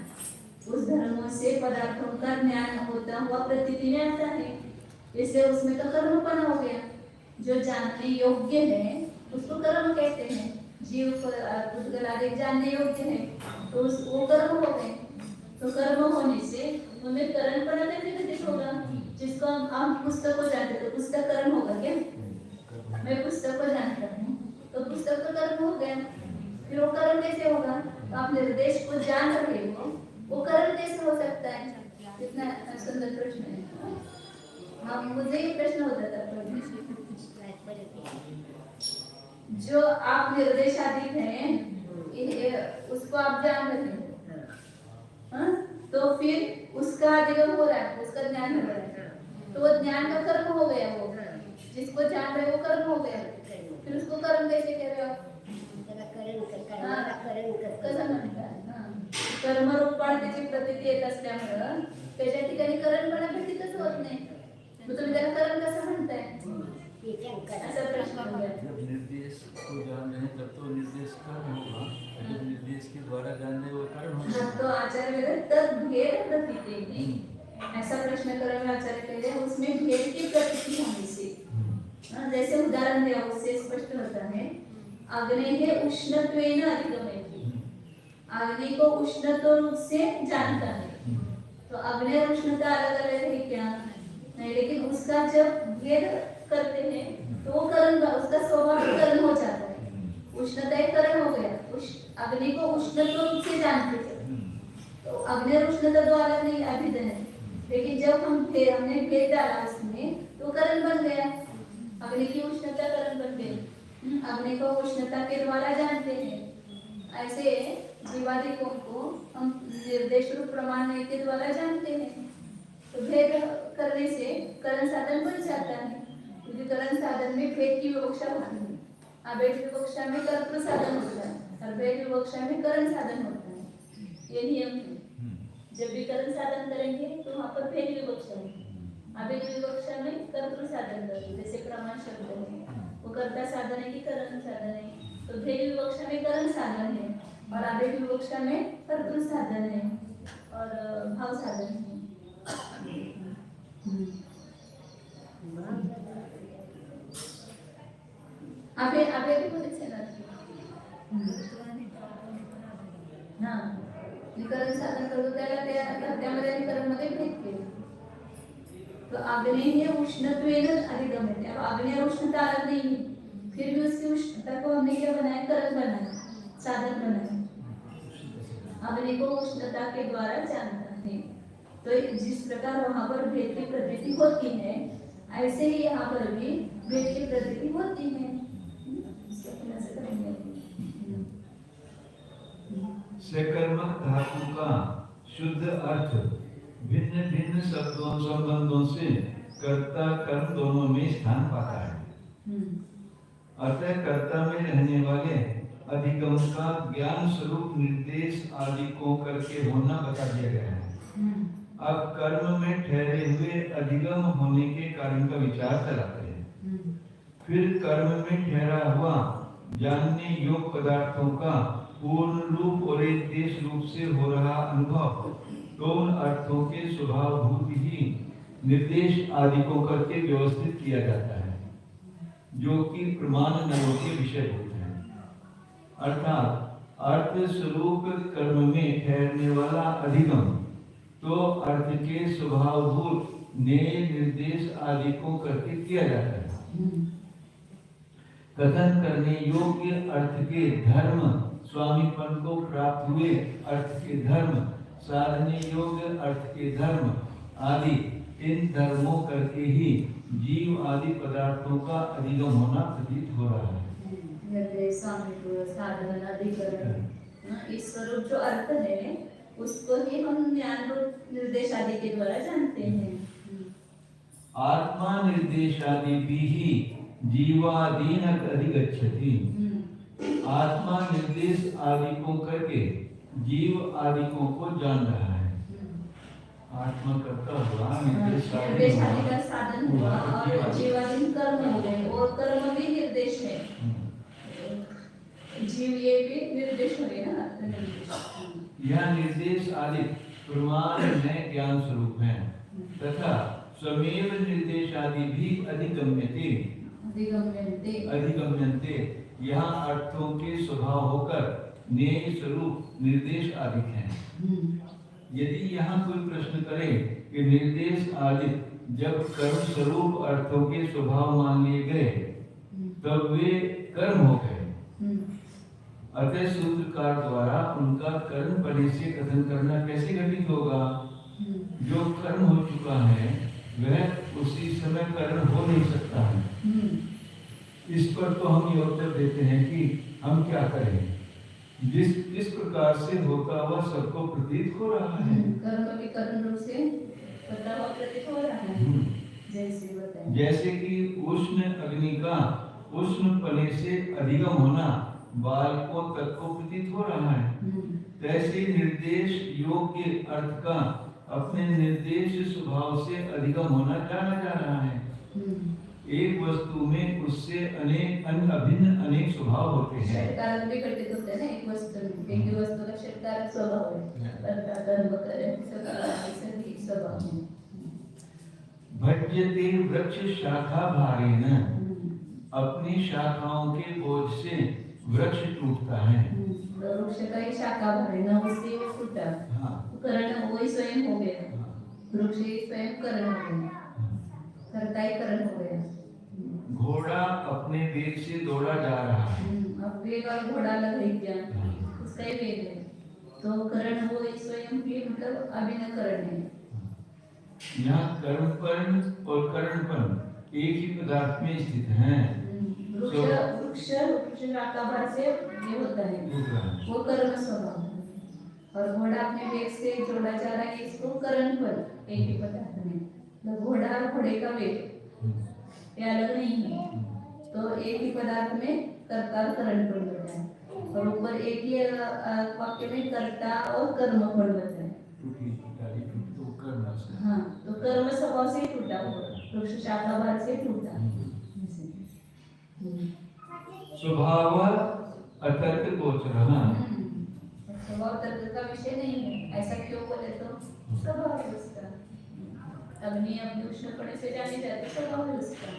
उस धर्मों से पदार्थों का ज्ञान होता हुआ प्रतीति में आता है. इसलिए उसमें तो कर्मपना हो गया। जो जानने योग्य है उसको कर्म कहते हैं। जीव पुद्गल आदि जानने योग्य है तो वो कर्म हो गए। तो कर्म होने से उनमें कर्मपना कैसे घटित होगा? जिसको हम पुस्तक को जानते तो पुस्तक कर्म होगा क्या? मैं पुस्तक को जानता हूँ तो पुस्तक तो कर्म हो गया। फिर वो कर्म कैसे होगा? तो आप निर्देश को जान रहे हो, वो कर्म कैसे हो सकता है? कितना सुंदर प्रश्न है। हाँ, मुझे ये प्रश्न होता था जो आप निर्देशाधीन हैं उसको आप जान रहे हो, हाँ? तो फिर उसका अधिगम हो रहा है, उसका ज्ञान हो रहा है, तो वो ज्ञान का कर्म हो गया। वो जिसको जान रहे वो कर्म हो गया। फिर उसको कर्म कैसे कह रहे हो आप? कसं म्हणतात? कर्म रूपाने त्याची प्रतीती येत असल्यामुळं त्याच्या ठिकाणी करणपणा घटितच होत नाही। मग तुम्ही त्याला करण कसं म्हणताय? असा प्रश्न होता। जब निर्देश को जान रहे हैं तब तो निर्देश कर्म होगा, जब निर्देश के द्वारा जान रहे वो कर्म होगा। तो आचार्य तब भेद प्रतीति नहीं, ऐसा प्रश्न करें आचार्य कह रहे उसमें भेद की प्रतीति होने से, जैसे उदाहरण दिया उससे स्पष्ट होता है। अग्नि है उष्णत्वेन अधिगमयति, अग्नि को उष्णत्व रूप से जानता है। तो अग्नि और उष्णता अलग अलग है क्या? नहीं, लेकिन उसका जब भेद करते हैं तो वो करण, उसका स्वभाव करण हो जाता है। उष्णता एक करण हो गया। अग्नि को उष्णत्व रूप से जानते थे तो अग्नि और उष्णता दो अलग नहीं अभिधन है, लेकिन जब हमने भेद डाला उसमें तो करण बन गया। अग्नि की उष्णता करण बन गई। अग्नि को उष्णता के द्वारा जानते हैं। ऐसे जीवादिकों को हम निर्देश रूप प्रमाण के द्वारा जानते हैं। तो भेद करने से करण साधन बन जाता है, क्योंकि करण साधन में भेद की विवक्षा होती है। अभेद विवक्षा में कर्तृ साधन होता है और भेद विवक्षा में करण साधन होता है। ये नियम है। जब भी करण साधन करेंगे तो वहाँ पर भेद विवक्षा होगी। अभेद विवक्षा में कर्तृ साधन करेंगे, जैसे प्रमाण शब्द है वो कर्ता साधन है कि करण साधन है। तो भेद विवक्षा में करण साधन है और अभेद विवक्षा में कर्तृ साधन है और भाव साधन है। अभेद बोलायचं ना, हां निकरण साधन करतो त्यामध्ये आणि कर्ममध्ये भेद केला। तो अग्नि है उष्णत्वेन अधिगम्यते। अब अग्नि और उष्णता अलग नहीं है, फिर भी उसकी उष्णता को हमने क्या बनाया? करण बनाया, साधन बनाया। अग्नि को उष्णता के द्वारा जानता है। तो जिस प्रकार वहाँ पर भेद की प्रतीति होती है ऐसे ही यहाँ पर भी भेद की प्रतीति होती है। सकर्मक धातु का शुद्ध अर्थ भिन्न भिन्न शब्दों संबंधों से कर्ता कर्म दोनों में स्थान पाता है। अतः कर्ता में रहने वाले अधिगम का ज्ञान स्वरूप निर्देश आदि को करके होना बता दिया गया है। अब कर्म में ठहरे हुए अधिगम होने के कारण का विचार चलाते हैं। फिर कर्म में ठहरा हुआ जानने योग्य पदार्थों का पूर्ण रूप और एक देश रूप से हो रहा अनुभव तो उन अर्थों के स्वभावभूत ही निर्देश आदि को करके व्यवस्थित किया जाता है, जो कि प्रमाण नयों के विषय होते हैं। अर्थात अर्थ स्वरूप कर्म में ठहरने वाला अधिगम तो अर्थ के स्वभावभूत न्याय निर्देश आदि को करके किया जाता है। कथन करने योग्य अर्थ के धर्म, स्वामीपन को प्राप्त हुए अर्थ के धर्म, साधने योग्य अर्थ के धर्म आदि इन धर्मों करके ही जीव आदि पदार्थों का अधिगम होना प्रतीत हो रहा है। स्वामित्व, साधन, अधिकरण, इस स्वरूप जो अर्थ है उसको ही हम ज्ञान रूप निर्देश आदि के द्वारा जानते हैं। आत्मा निर्देश आदि भी ही जीवादीन अधिगच्छति। आत्मा निर्देश आदि को करके जीव आदिकों को जान रहा है। आत्मा करता हुआ निर्देश आदि का साधन हुआ और जीवादीन कर्म हो गए और कर्म भी निर्देश है। जीव ये भी निर्देश हो गया ना। यह निर्देश आदि प्रमाण में ज्ञान स्वरूप है तथा स्वमेव निर्देशादि भी अधिगम्यते अधिगम्यन्ते। यहाँ अर्थों के स्वभाव होकर नेय स्वरूप निर्देश आदि हैं। यदि यहाँ कोई प्रश्न करे कि निर्देश आदि जब कर्म स्वरूप अर्थों के स्वभाव मान लिए गए तब वे कर्म हो गए, अतः सूत्रकार द्वारा उनका कर्म पने से कथन करना कैसे घटित होगा? जो कर्म हो चुका है वह उसी समय कर्म हो नहीं सकता है। इस पर तो हम ये उत्तर देते हैं कि हम क्या करें, जिस प्रकार से होता हुआ सबको प्रतीत हो रहा है। कर्म भी कर्म रूप से होता हुआ प्रतीत हो रहा है। जैसे कि उष्ण अग्नि का उष्ण पने से अधिगम होना बालकों तक को प्रतीत हो रहा है, तैसे निर्देश योग्य अर्थ का अपने निर्देश स्वभाव से अधिगम होना जाना जा रहा है। एक वस्तु में उससे अनेक अन्य अभिन्न अनेक स्वभाव होते हैं। कारण भी घटित होते हैं ना, एक वस्तु में एक ही वस्तु का षटकारक स्वभाव है, कर्म करे सभी स्वभाव है। भज्यते वृक्ष शाखा भारेण, अपनी शाखाओं के बोझ से वृक्ष टूटता है। वृक्ष का ही शाखा भारेण उससे वो टूटा, करण वही स्वयं हो गया, वृक्ष ही स्वयं करण हो गया, कर्ता ही करण हो गया। घोड़ा अपने वेग से दौड़ा जा रहा है, अब वेग और घोड़ा अलग है क्या, उसका ही वेग है, तो करण वो स्वयं भी मतलब अभिन्न करण है। यहाँ कर्मपन और करणपन एक ही पदार्थ में स्थित हैं। वृक्ष शाखाभार से ये होता है, वो कर्म स्वभाव है, और घोड़ा अपने वेग से जोड़ा जा रहा है, इसको करणपन एक ही पदार्थ में। तो घोड़ा और घोड़े का वेग ये अलग नहीं है, तो एक ही पदार्थ में कर्ता और करणपन होता है, और ऊपर एक ही वाक्य में कर्ता और कर्मपन होता है। हाँ, तो कर्म स्वभाव से टूटा हुआ, वृक्ष शाखाभार से टूटा। स्वभाव अतर्क गोचरः, स्वभाव तर्क का विषय नहीं है, ऐसा क्यों बोले? तो स्वभाव है उसका, अग्नि अपने उष्णपणे से जानी जाती, स्वभाव है उसका।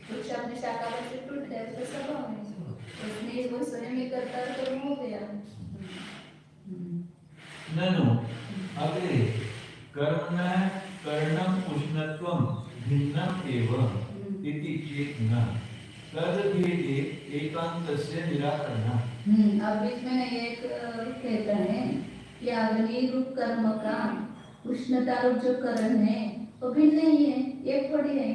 वृक्ष अपने शाखाभार से टूट जाए तो स्वभाव है, उसने वो स्वयं ही करता कर्म हो गया। ननु अग्रे कर्मणः कर्णम उष्णत्वं भिन्नम् एव इति चेत् न तद्भेदे एकान्तस्य निराकरणम्। अब बीच में एक कहता है कि अग्नि रूप कर्म का उष्णता रूप जो करण है वो भिन्न ही है, एक थोड़ी है।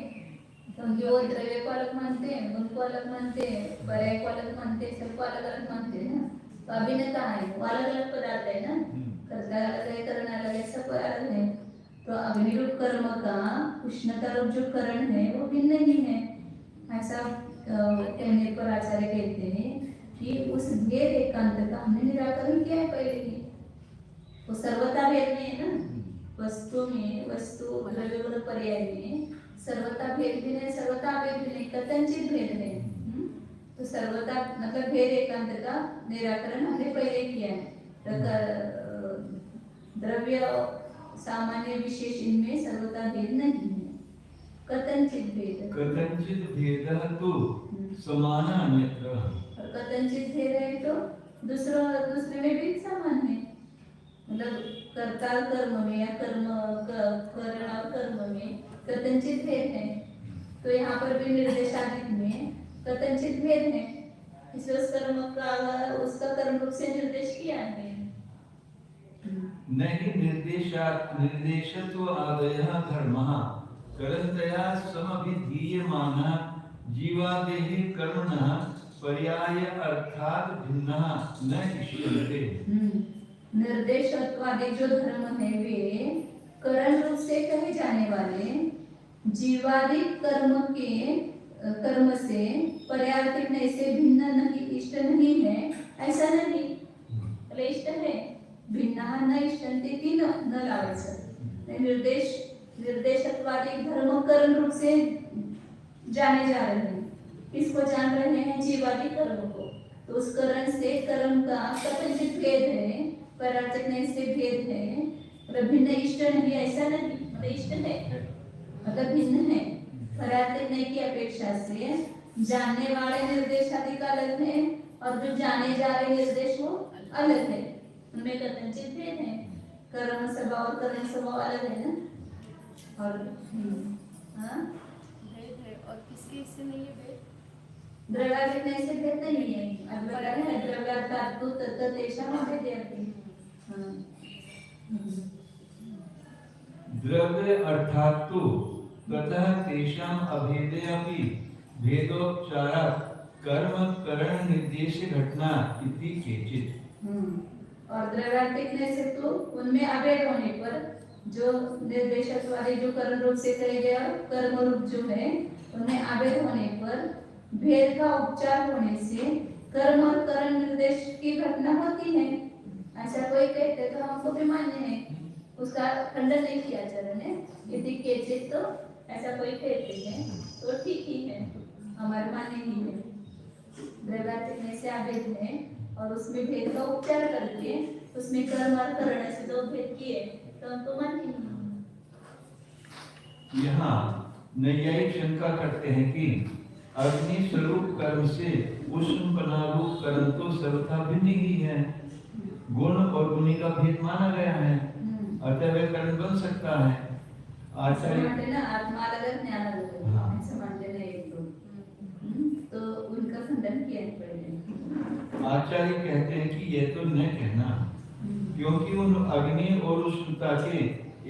तो जो द्रव्य को अलग मानते हैं, उनको अलग मानते हैं, पर्याय को अलग मानते हैं, सबको अलग अलग मानते हैं ना, तो अभिन्नता है, वो अलग अलग पदार्थ है ना, कर्ता अलग है, करण अलग है, सब अलग है। तो अग्नि रूप कर्म का उष्णता रूप जो करण है वो भिन्न ही है। ऐसा कहने पर आचार्य कहते हैं कि उस भेद एकांत का हमने निराकरण किया है पहले ही, वो सर्वथा भेद में है ना, वस्तु में वस्तु द्रव्य गुण पर्याय में सर्वथा भेद भी नहीं, सर्वथा भेद भी नहीं, कथनचित भेद है। तो सर्वथा मतलब भेद एकांत का निराकरण हमने पहले किया है। द्रव्य सामान्य विशेष इनमें सर्वथा भेद नहीं है, कथनचित भेद। कथनचित भेदः तु समान अन्यत्र, और कथनचित भेद है तो दूसरे में भी समान है, मतलब कर्ता कर्म में या करण और कर्म में कथनचित भेद है, तो यहाँ पर भी निर्देशादि में कथनचित भेद है, इसलिए उस कर्म का उसका कर्म रूप से निर्देश किया है। नहीं निर्देशत्व आदयः धर्मः करन्तया समभिधीयमानः जीवादेः कर्मणः पर्याय अर्थात् भिन्नः न इष्यन्ते। निर्देशत्वादि जो धर्म है वे करण रूप से कहे जाने वाले जीवादि कर्म से पर्यायिक नहीं से भिन्न नहीं, इष्ट नहीं है, ऐसा नहीं, इष्ट है, भिन्न न इष्टन्ते न लावायचं। निर्देशत्वादि धर्म करण रूप से जाने जा रहे हैं, इसको जान रहे हैं जीवादि कर्म को, तो उस करण से कर्म का कथनचित भेद है, पर्यायिक नहीं से भेद है, भिन्न इष्ट नहीं, ऐसा नहीं, इष्ट है, मतलब भिन्न है। परार्थिक नय की अपेक्षा से जानने वाले निर्देश अधिक अलग है और जो जाने जा रहे निर्देश वो अलग है, उनमें कथनचित भेद है। कर्म स्वभाव और करण स्वभाव अलग है ना। और हाँ भेद है और किसके इससे नहीं है भेद? द्रव्यार्थिक नय से भेद नहीं है। अब बता रहे हैं द्रव्यार्थ तो तत्त तेषां भेदयति। हाँ द्रव्य अर्थात तो ततः तेषां अभेदे अपि भेदोपचारात् कर्म करण निर्देश घटना इति केचित्। और द्रव्यार्थिक नय से तो उनमें अभेद होने पर जो निर्देशक वाले जो कर्म रूप से कहे गए और कर्म रूप जो है उनमें अभेद होने पर भेद का उपचार होने से कर्म और करण निर्देश की घटना होती है। ऐसा कोई कहते तो हमको भी मान्य है, उसका खंडन नहीं किया आचार्य ने। यदि केचित तो ऐसा कोई कहते हैं तो ठीक ही है, हमारे मान्य ही है। द्रव्यार्थिक नय से अभेद है और उसमें भेद का उपचार करके उसमें कर्म और करण से दो भेद किए तो हमको मान्य नहीं। यहाँ नैयायिक शंका करते हैं कि अग्नि स्वरूप कर्म से उष्ण रूप कर्म तो सर्वथा भिन्न ही है। गुण और गुणी का भेद माना गया है, अतः वह कर्म बन सकता है। आचार्य ना आत्मा अलग ज्ञान अलग हाँ। ऐसे मानते हैं एक दो, तो उनका खंडन किया है पहले। आचार्य कहते हैं कि यह तो न कहना, क्योंकि उन अग्नि और उष्णता के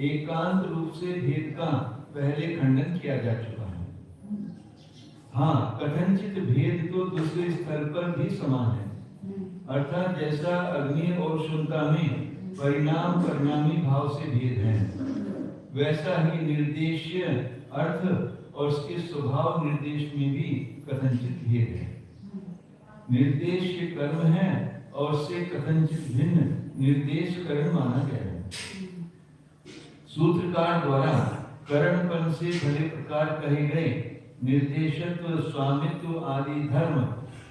एकांत रूप से भेद का पहले खंडन किया जा चुका है। हाँ, कथनचित भेद तो दूसरे स्तर पर भी समान है, अर्थात जैसा अग्नि और उष्णता में परिणाम परिणामी भाव से भेद है, वैसा ही निर्देश्य अर्थ और उसके स्वभाव निर्देश में भी कथनचित भेद है। निर्देश्य कर्म है और से कथनचित भिन्न निर्देश कर्म माना गया है। सूत्रकार द्वारा करणपन से भले प्रकार कहे गए निर्देशत्व स्वामित्व आदि धर्म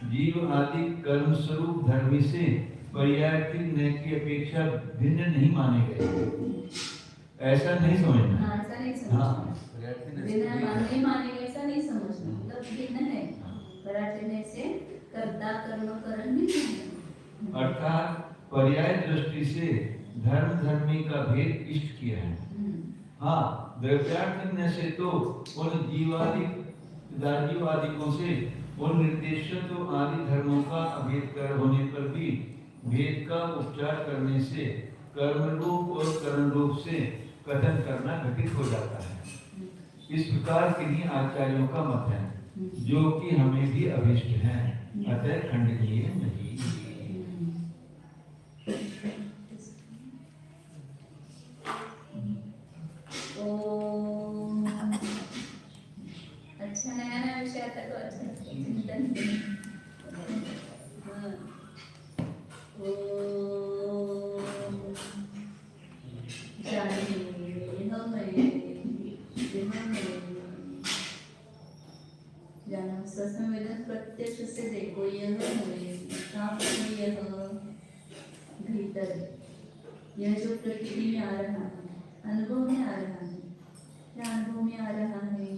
जीव आदि कर्म स्वरूप धर्मी से पर्यायिक नय की अपेक्षा भिन्न नहीं माने गए। ऐसा नहीं समझना। हाँ, ऐसा नहीं समझना। हाँ, बिना माने मानेंगे ऐसा नहीं समझना, मतलब भिन्न है। परार्थिक नय से कर्ता कर्म करण भी भिन्न है। अर्थात पर्याय दृष्टि से धर्म धर्मी का भेद इष्ट किया है। हाँ, द्रव्यार्थिक नय से तो उन जीवादिकों से उन निर्देशत्व आदि धर्मों का अभेद कर होने पर भी भेद का उपचार करने से कर्म रूप और करण रूप से कथन करना घटित हो जाता है। इस प्रकार के लिए आचार्यों का मत है, जो कि हमें भी अभिष्ट है, अतः खंडनीय नहीं। अच्छा नया नया विषय आता तो अच्छा चिंतन सस्वेदन प्रत्यक्ष से देखो यह भीतर यह जो प्रकृति में आ रहा है, अनुभव में आ रहा है, क्या अनुभव में आ रहा है?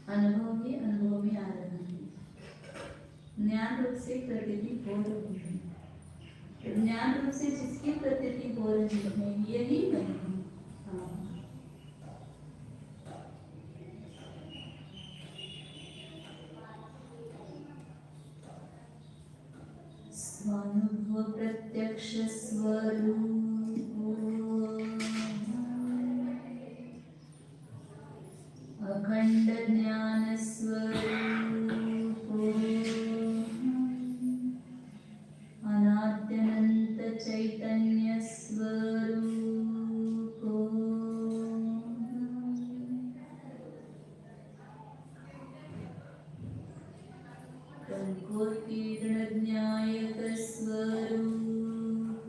अनुभव ही अनुभव में आ रहा है। ज्ञान रूप से प्रतीति हो रही है, ज्ञान रूप से जिसकी प्रतीति हो रही है यही मैं हूँ। स्वानुभव प्रत्यक्ष स्वरूप अखंड ज्ञान स्वरूप अनाद्यनंत चैतन्य स्वरूप कंकोत्कीर्ण न्यायक स्वरूप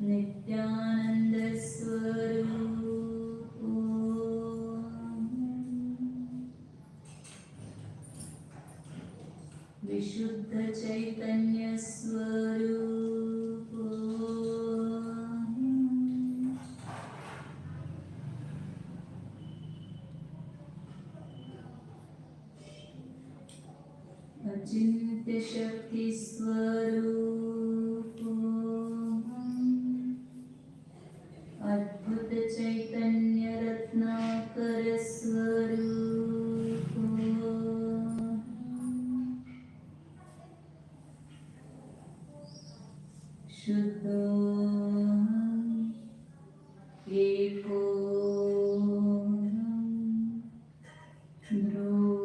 नित्यानंद स्वरूप अचिंत्य शक्ति स्वरूप अद्भुत चैतन्य रत्नाकर स्वरूप शुद्धोऽहम् एकोऽहम् ध्रुवम्